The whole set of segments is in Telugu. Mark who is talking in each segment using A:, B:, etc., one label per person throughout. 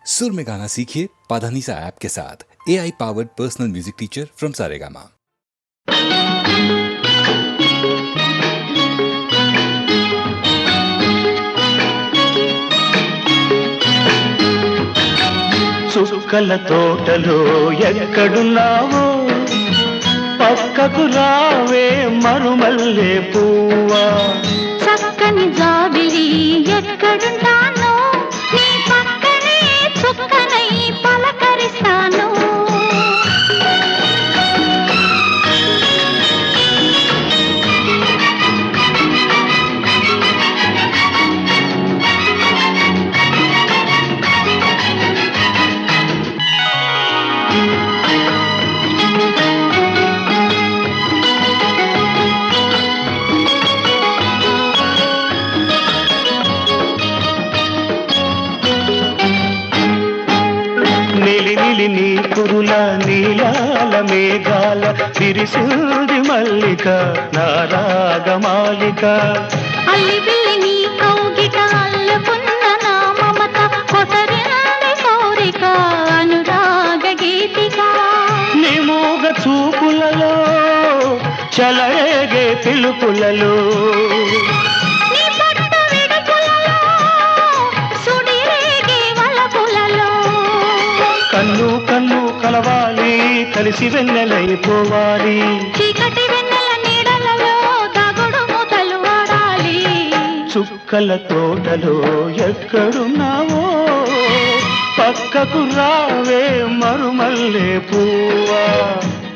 A: सुर में गाना सीखिए पाधानीसा ऐप के साथ। AI powered personal music teacher from Saregama.
B: చుక్కల తోటలో ఎక్కడున్నావో పక్కకు రావే మరుమల్లె పువ్వా.
C: చక్కని జాబిలి ఎక్కడుంటానో నీ పక్కనే చుక్కనై పలకరిస్తాను.
B: నిలినిలి నీ కురుల నీలాల మేఘాల విరిసింది మల్లిక నా రాగమాలిక.
C: అల్లి బిల్లి నీ కౌగిట అల్లుకున్న నా మమత కొసరింది కోరిక అనురాగ గీతిక.
B: నీ మూగ చూపులలో చలరేగే పిలుపులలో
C: నీ పట్టు విడుపులలో సుడిరేగే వలపులలో
B: కన్ను కన్ను కలవాలి కలిసి వెన్నెలైపోవాలి.
C: చీకటి వెన్నెల నీడలలో దాగుడు మూతలు ఆడాలి.
B: చుక్కల తోటలో ఎక్కడున్నావో పక్కకు రావే మరుమల్లె పువ్వా.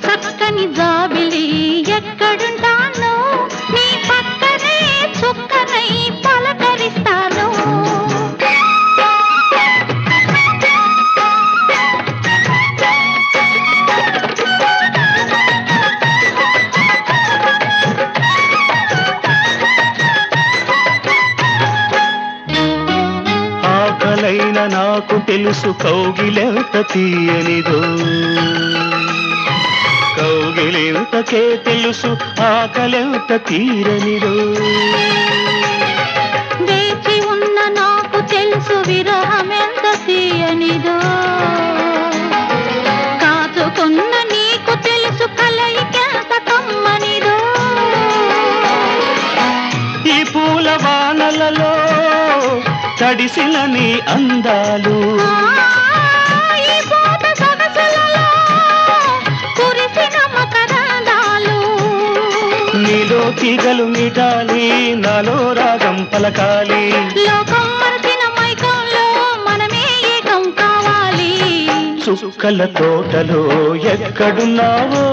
C: చక్కని జాబిలి ఎక్కడుంటానో నీ పక్కనే చుక్కనై పలకరిస్తాను.
B: ఆకలైన నాకు తెలుసు కౌగిలెంత తీయనిదో, కౌగిలెంతకే తెలుసు ఆకలెంత తీరనిదో.
C: వేచి ఉన్న నాకు తెలుసు విరహమెంత తీయనిదో, కాచుకున్న నీకు తెలుసు కలయికెంత కమ్మనిదో.
B: ఈ పూల వానలలో తడిసిన నీ అందాలు
C: ఈ పూత సొగసులలో కురిసిన మకరందాలు.
B: నీలో తీగలు మీటాలి నాలో రాగం పలకాలి.
C: లోకం మరచిన మైకంలో మనమే ఏకం కావాలి.
B: చుక్కల తోటలో ఎక్కడున్నావో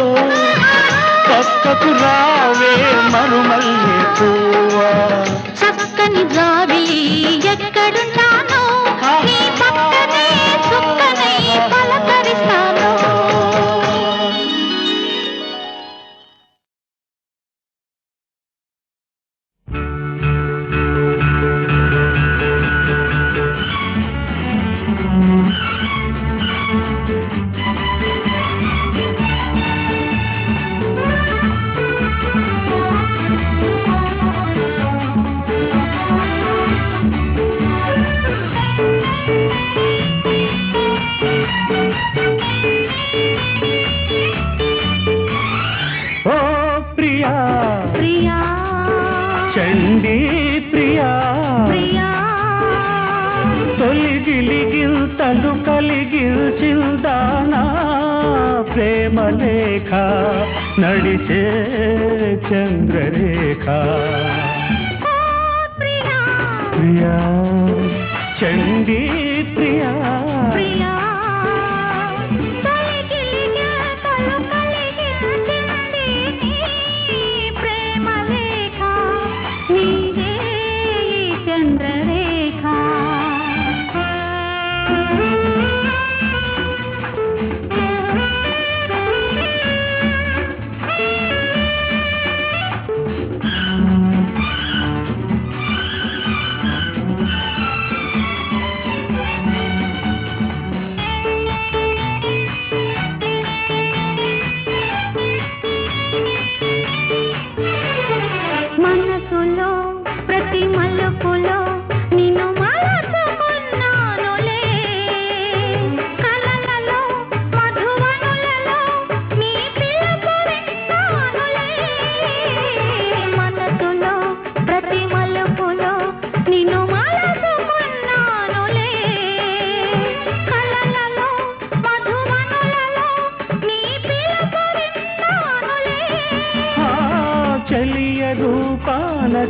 B: పక్కకు రావే మరుమల్లె పువ్వా.
C: చక్కని జాబిలి ఎక్కడుంటానో నీ పక్కనే చుక్కనై పలకరిస్తాను.
B: ఓ ప్రియా
C: ప్రియా
B: చండీ ప్రియా
C: ప్రియా
B: తొలిగిలిగిల్తలు కలిగిల్చిందానా ప్రేమ లేఖ నడిచే చంద్రరేఖ.
C: ప్రియా
B: ప్రియా చండీ ప్రియా
C: ప్రియా తొలిగిలిగే తలు కలిగించింది నీ ప్రేమ లేఖ నీదే ఈ చంద్రరేఖ.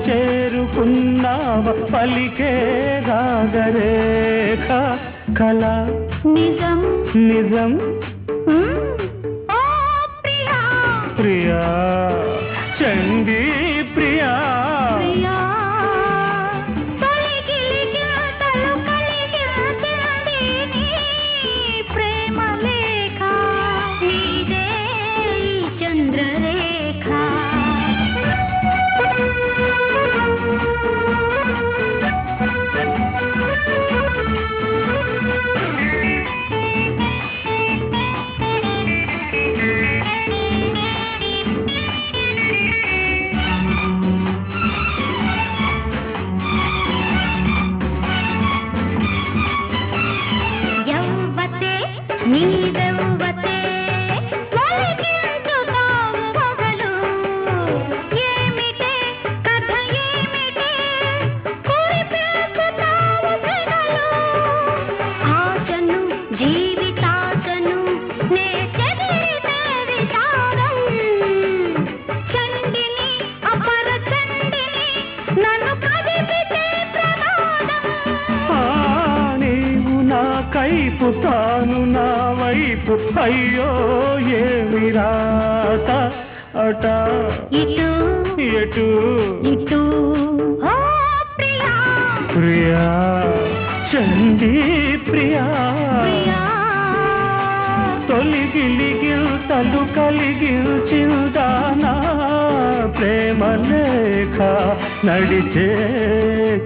B: చేరుకున్నావ పలికే రాగరేఖ కళ
C: నిజం
B: నిజం
C: ఓ ప్రియా
B: ప్రియా చండీ ప్రియా
C: ప్రియా తొలిగిలిగితలు కలిగించింది నీ ప్రేమ లేఖ నీదే ఈ చంద్రరేఖ యవ్వతే నీదవ్వతే ఒలికించుతావు మొగలు ఏమిటే కథ ఏమిటే కురిపేసుతావు సెగలు ఆశను జీవితాశను నే చెదిరితే విచారం చండిని అపర చండిని నన్ను కదిపితే ప్రమాదం
B: ఆ, నీవు నా కైపు తాను నా వైపు అయ్యో ఏమి రాత అట
C: ఇటు
B: ఎటు
C: ఇటు ఓ ప్రియా
B: ప్రియా చండీ ప్రియా
C: ప్రియా
B: తొలిగిలిగిల్తలు కలిగిల్చిందానా ప్రేమ లేఖ నడిచే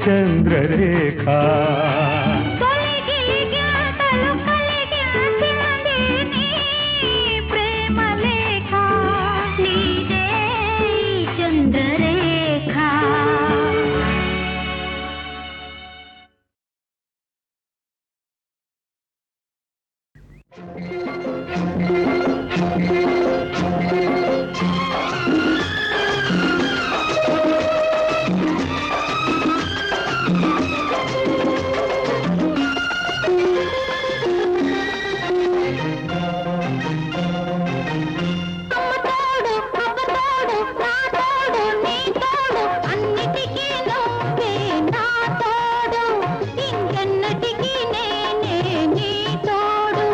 B: చంద్రరేఖ
C: తొలిగిలిగితలు కలిగించింది నీ ప్రేమ లేఖ నీదే ఈ చంద్రరేఖ అమ్మతోడు అవ్వతోడు నా తోడు నీ తోడు అన్నిటికీ నువ్వే నా తోడు ఇంకెన్నటికీ నేనే నీ తోడు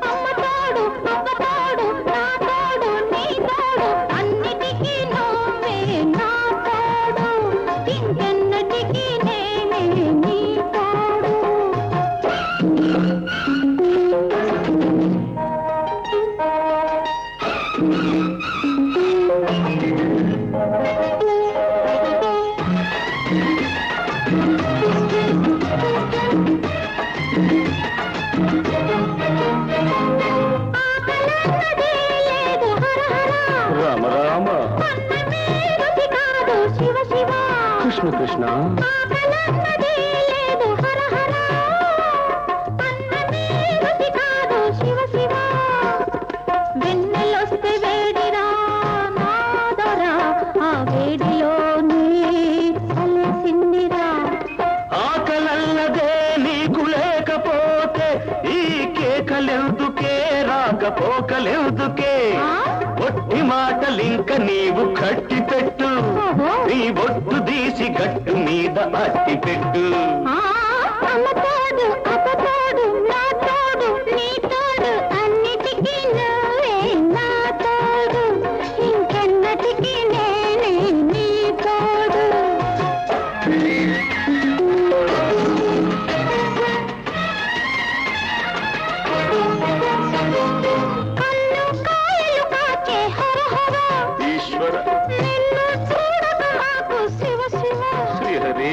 C: అమ్మతోడు అవ్వతోడు నా తోడు నీ తోడు అన్నిటికీ నువ్వే నా తోడు ఇంకెన్నటికీ నేనే నీ తోడు ఆకలన్నదే లేదు హర హర
B: రామ రామ
C: అన్నమే రుచి కాదు శివ శివ
B: కృష్ణ కృష్ణ
C: ఆకలన్నదే లేదు హర హర అన్నమే రుచి కాదు శివ శివ వెన్నెలొస్తే వేడిరా నాదరా ఆ వేడిలోనే అలసిందిరా
B: ఆకలన్నదే నీకు లేకపోతే ఈ కేకలెందుకే రాకపోకలెందుకే ఒట్టి మాటలింక నీవు కట్టి పెట్టు నీ ఒట్టు తీసి గట్టు మీద అట్టి పెట్టు
C: అమ్మతోడు అప్పతోడు నా తోడు నీ తోడు అన్నిటికీ నువ్వే నా తోడు ఇంకెన్నటికీ నేనే నీ తోడు కన్ను కాయలు కాచే హర హర
B: ఈశ్వర
C: నిన్ను చూడక మాకు శివ శివ
B: శ్రీహరి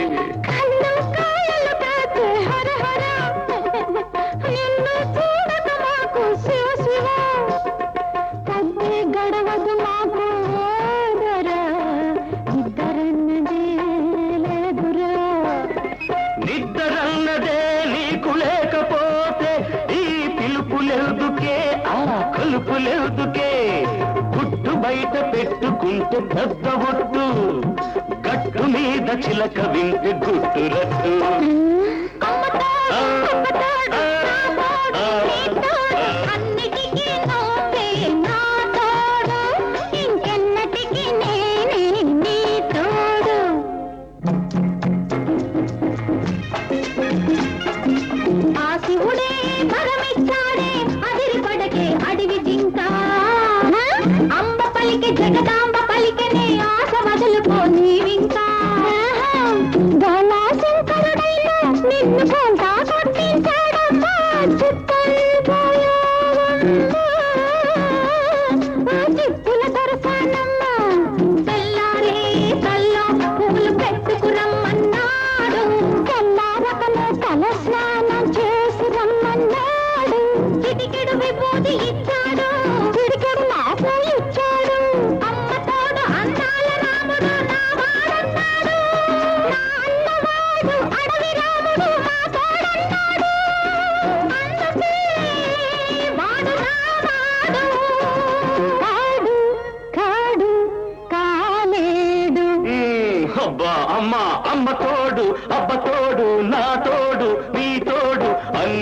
C: కన్ను కాయలు కాచే హర హర నిన్ను చూడక మాకు శివ శివ పద్దే గడవదు మాకు ఓదరా ఇద్దరన్నదే లేదురా
B: నిద్దరన్నదే నీకు లేకపోతే ఈ పిలుపులెందుకే ఆ కొలుపులెందుకే గుట్టు బయట పెట్టుకుంటే పెద్ద ఒట్టు గట్టు మీద చిలక వింటే గుట్టు రట్టు
C: అమ్మతోడు అప్పతోడు నా తోడు నీ తోడు అన్నిటికీ నువ్వే నా తోడు ఇంకెన్నటికీ నేనే నీ తోడు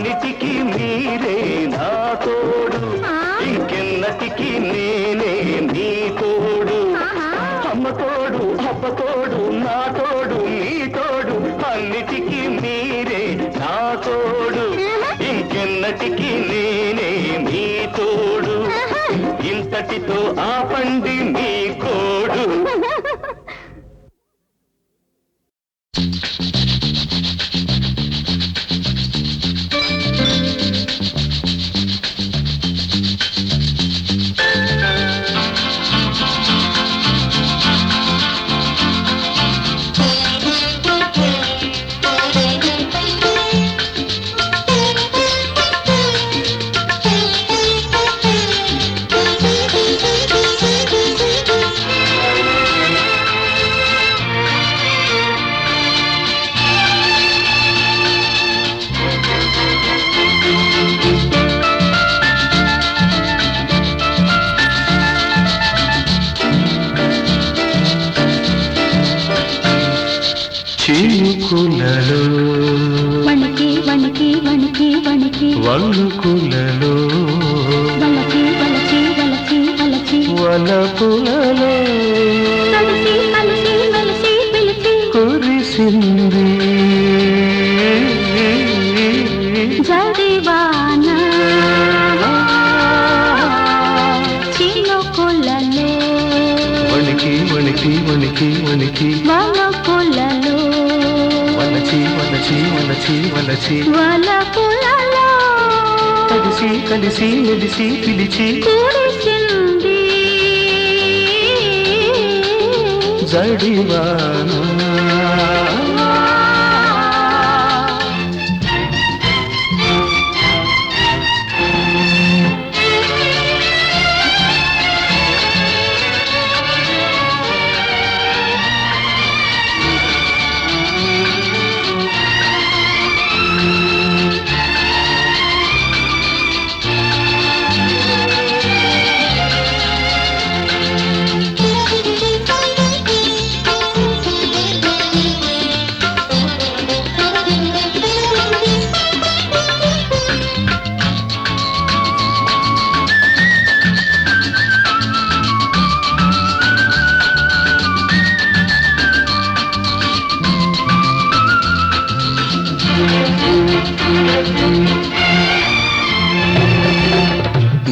B: అన్నిటికీ మీరే నా తోడు ఇంకెన్నటికి నేనే నీ తోడు అమ్మ తోడు అబ్బ తోడు నా తోడు నీ తోడు అన్నిటికీ మీరే నా తోడు ఇంకెన్నటికి నేనే నీ తోడు ఇంతటితో ఆపండి మీ కోడు చినుకులలో
C: వణికి వణికి వణికి వణికి
B: వణుకులలో
C: వలచి వలచి వలచి వలచి
B: వలపులలో
C: కలిసి కలిసి మెలిసి పిలిచి
B: కురిసింది
C: జడివాన చినుకులలో
B: వణికి వణికి వణికి వణికి
C: వలపులలో
B: వలచి వలచి వలచి వలచి
C: వలపులలో
B: కలిసి కలిసి మెలిసి పిలిచి
C: కురిసింది
B: జడివాన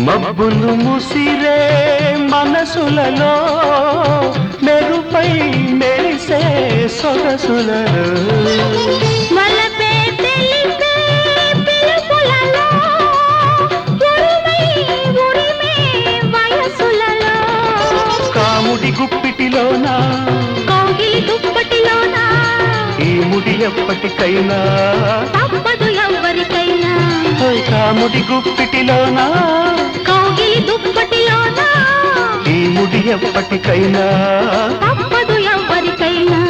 B: మబ్బులు ముసిరే మనసులలో మెరుపై మెరిసే సొగసులలో
C: వలపే తెలిపే పిలుపులలో ఉరిమై ఉరిమే వయసులలో
B: కాముడి గుప్పిటిలోన
C: కౌగిలి దుప్పటిలోన
B: ఈ ముడి ఎప్పటికైనా
C: తప్పదు ఎవ్వరికైనా
B: కాముడి గుప్పిటిలోన
C: కౌగిలి దుప్పటిలోన
B: ఈ ముడి ఎప్పటికైనా
C: తప్పదు ఎవ్వరికైనా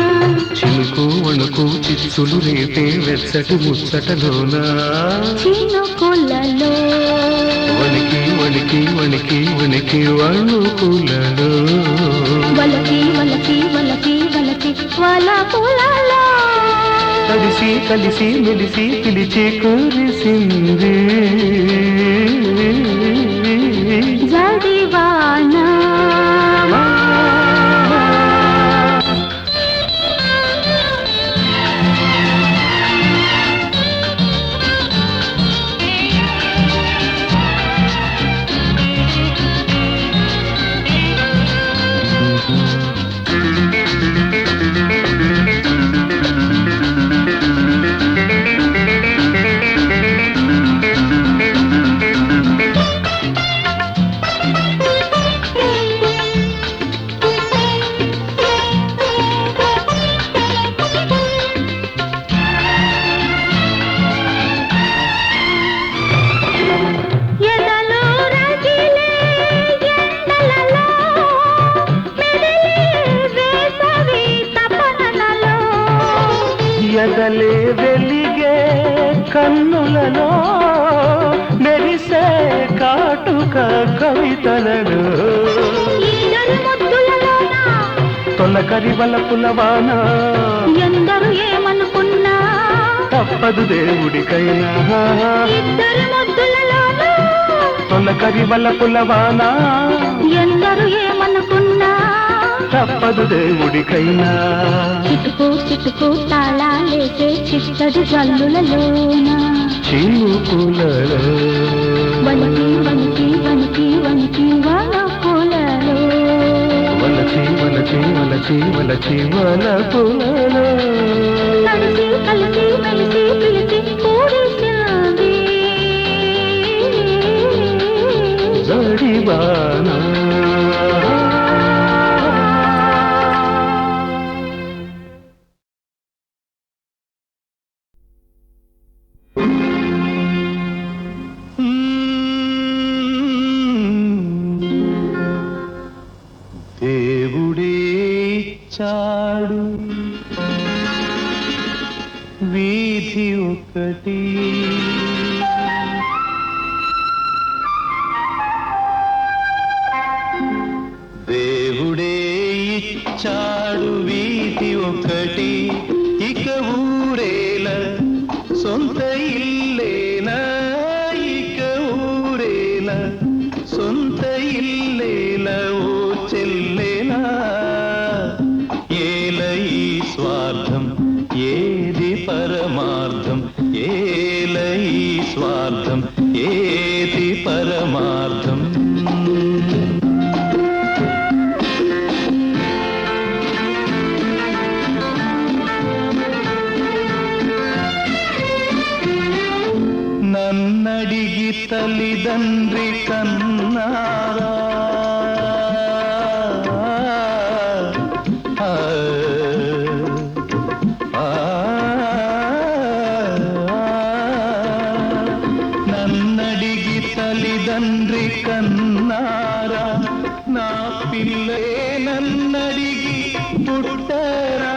B: చినుకు వణుకు చిచ్చులు రేపే వెచ్చటి ముచ్చటలోన
C: చినుకులలో
B: వణికి వణికి వణికి వణికి వణుకులలో
C: వలకి వలకి వలకి వలకి వలపులలో
B: కలిసి కలిసి మెలిసి పిలిచి కురిసింది
C: జడివాన
B: ఎదలే వెలిగే కన్నులలో మెరిసే కాటుక కవితలలో తొలకరి వలపుల వాన
C: ఎందరు ఏమనుకున్నా
B: తప్పదు దేవుడికైనా
C: ఇద్దరి ముద్దులలోన
B: తొలకరి వల్ల పులవానా
C: ఎందరు ఏమనుకున్నా
B: తప్పదు దేవుడికైనా
C: చిటుకు చిటుకు తాళాలేసే చిట్టడి జల్లులలోన
B: చినుకులలో
C: వణికి వణికి వణికి వణికి వలపులలో
B: వలచి వలచి వలచి వలచి వలపులలో
C: కలిసి కలిసి మెలిసి పిలిచి కూడిసింది
B: జడివానా దేవుడే ఇచ్చాడు వీధి ఒకటి దేవుడే ఇచ్చాడు వీధి ఒకటి ఇక ఊరేల సొంత ఇల్లేనా ఇక ఊరేల సొంత ఇల్లేల ఓ చెల్లేనా ఏల ఈ స్వార్థం ఏది పరమార్థం ఏల ఈ స్వార్థం ఏది పరమార్థం నన్నడిగి తల్లిదండ్రి కన్నారా నన్నడిగి తల్లిదండ్రి కన్నారా నా పిల్లే నన్నడిగి పుట్టరా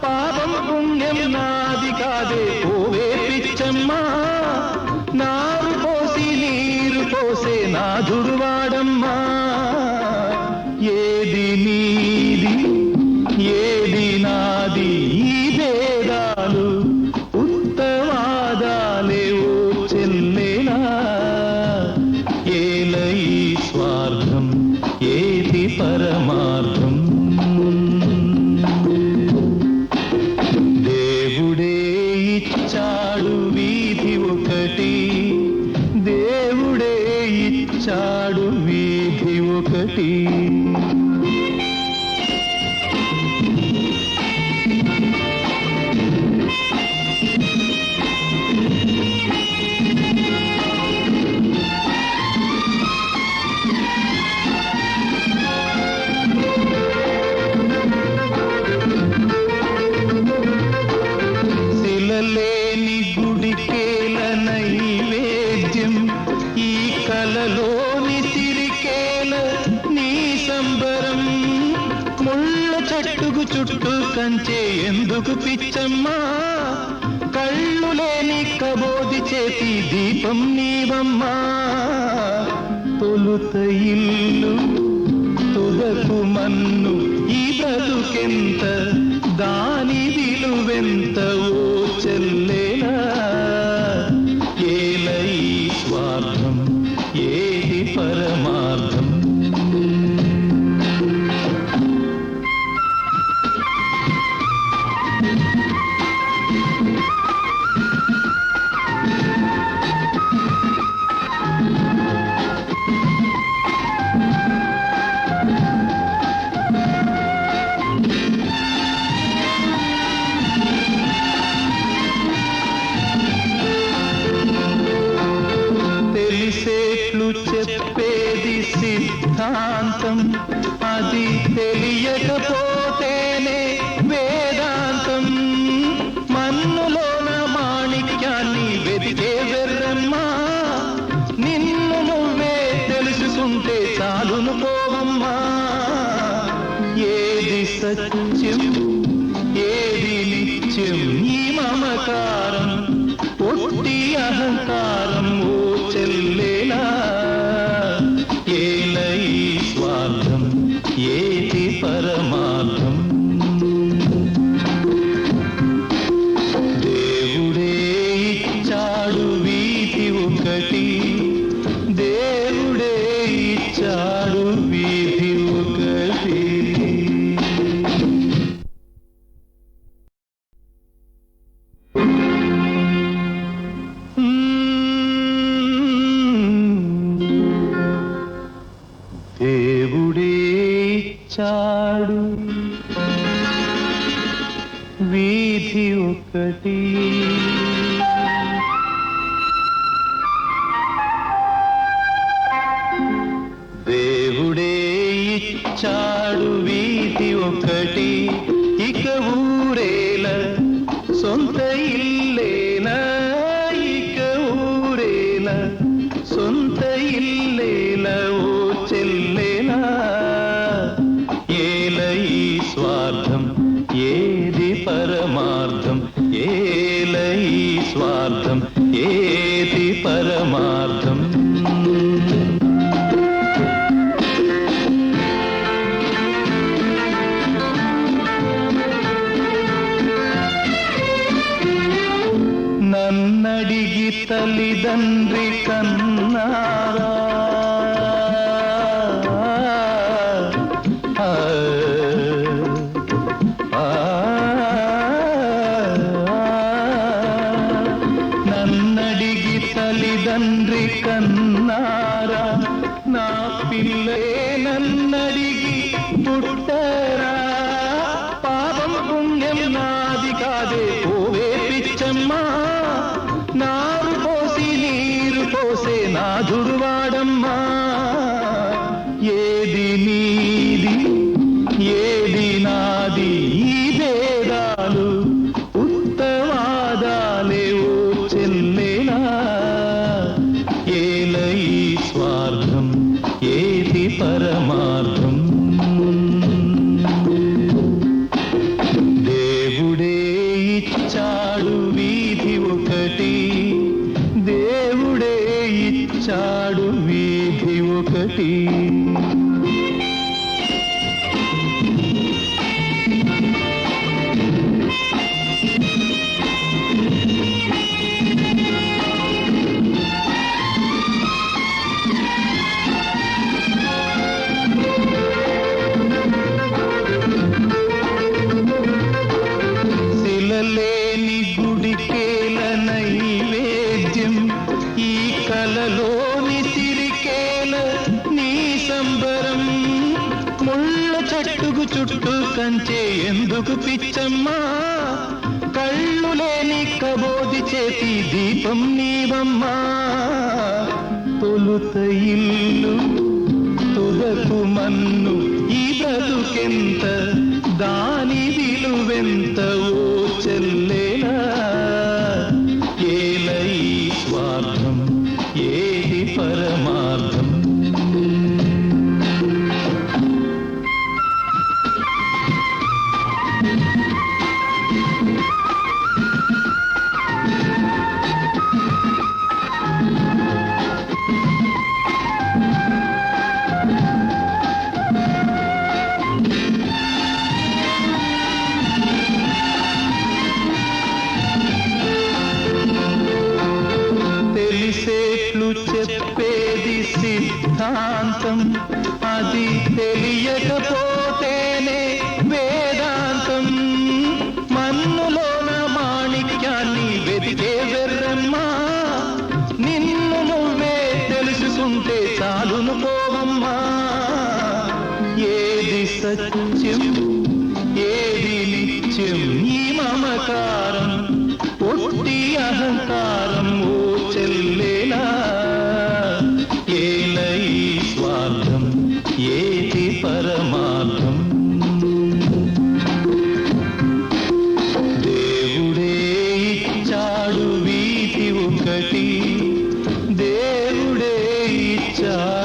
B: పాపం పుణ్యం నాది కాదే ఓవే పిచ్చమ్మా నారు పోసి నీరు పోసే నాథుడు వాడమ్మా ఏది నీది ఏది నాది ఈ భేదాలు ఉత్తవాదాలే ఓ చెల్లేనా ఏల ఈ స్వార్థం ఏది పరమార్థం దేవుడే ఇచ్చాడు వీధి ఒకటి దేవుడే ఇచ్చాడు వీధి ఒకటి శిలలేని గుడికేల నైవేద్యం ఈ కలలోని సిరికేల నీ సంబరం ముళ్ళ చెట్టుకు చుట్టూ కంచే ఎందుకు పిచ్చమ్మా కళ్ళు లేని కబోది చేతి దీపం నీవమ్మా తొలుత ఇల్లు తుదకు మన్ను ఈ బ్రతుకెంత దాని విలువెంత ఓ చెల్లేనా ఏల ఈ స్వార్థం ఏది పరమార్థం తెలిసేట్లు చెప్పేది సిద్ధాంతం అది తెలియకపోతేనే వేదాంతం మన్నులోన మాణిక్యాన్ని వెతికే వెర్రమ్మా నిన్ను నువ్వే తెలుసుకుంటే చాలును పోవమ్మా ఏది సత్యం ఏది నిత్యం ఈ మమకారం ఒట్టి అహంకారం ఓ చెల్లేలా ఏల ఈ స్వార్థం ఏది పరమార్థం దేవుడే ఇచ్చాడు వీధి ఒకటి. దేవుడే ఇచ్చాడు వీధి ఒకటి, ఇక ఊరేల సొంత ఇల్లేనా, ఇక ఊరేల సొంత ఇల్లేల ఓ చెల్లేనా. ఏల ఈ స్వార్థం ఏది పరమార్థం, ఏల ఈ స్వార్థం ఏది పరమార్థం. నన్నడిగి తల్లిదండ్రి కన్నారా, నన్నడిగి తల్లిదండ్రి కన్నారా, నా పిల్లే నన్నడిగి పుట్టరా. పాపం పుణ్యం నాది కాదే ఓవే పిచ్చమ్మా, నారు పోసి నీరు పోసే నాథుడు వాడమ్మా. ఏది నీది ఏది నాది ఈ భేదాలు ఉత్తవాదాలే ఓ చెల్లేనా. ఏల ఈ స్వార్థం ఏది పరమార్థం. దేవుడే ఇచ్చాడు వీధి ఒకటి, దేవుడే ఇచ్చాడు వీధి ఒకటి. శిలలేని గుడికేల నైవేద్యం, ఈ కలలోని సిరికేల నీ సంబరం. ముళ్ళ చెట్టుకు చుట్టూ కంచే ఎందుకు పిచ్చమ్మా, కళ్ళు లేని కబోది చేతి దీపం నీవమ్మా. తొలుత ఇల్లు తుదకు మన్ను ఈ బ్రతుకెంత, దాని విలువెంత ఓ చెల్లేనా. ఏల ఈ స్వార్థం ఏది పరమార్థం. తెలిసేట్లు చెప్పేది సిద్ధాంతం, అది తెలియకపోతేనే వేదాంతం. మన్నులోన మాణిక్యాన్ని వెతికే వెర్రమ్మా, నిన్ను నువ్వే తెలుసుకుంటే చాలును పోవమ్మా. ఏది సత్యం ఏది నిత్యం ఈ మమకారం, ఒట్టి అహంకారం ఓ చెల్లేలా. ఏల ఈ స్వార్థం ఏది పరమార్థం. దేవుడే ఇచ్చాడు వీధి ఒకటి, దేవుడే ఇచ్చాడు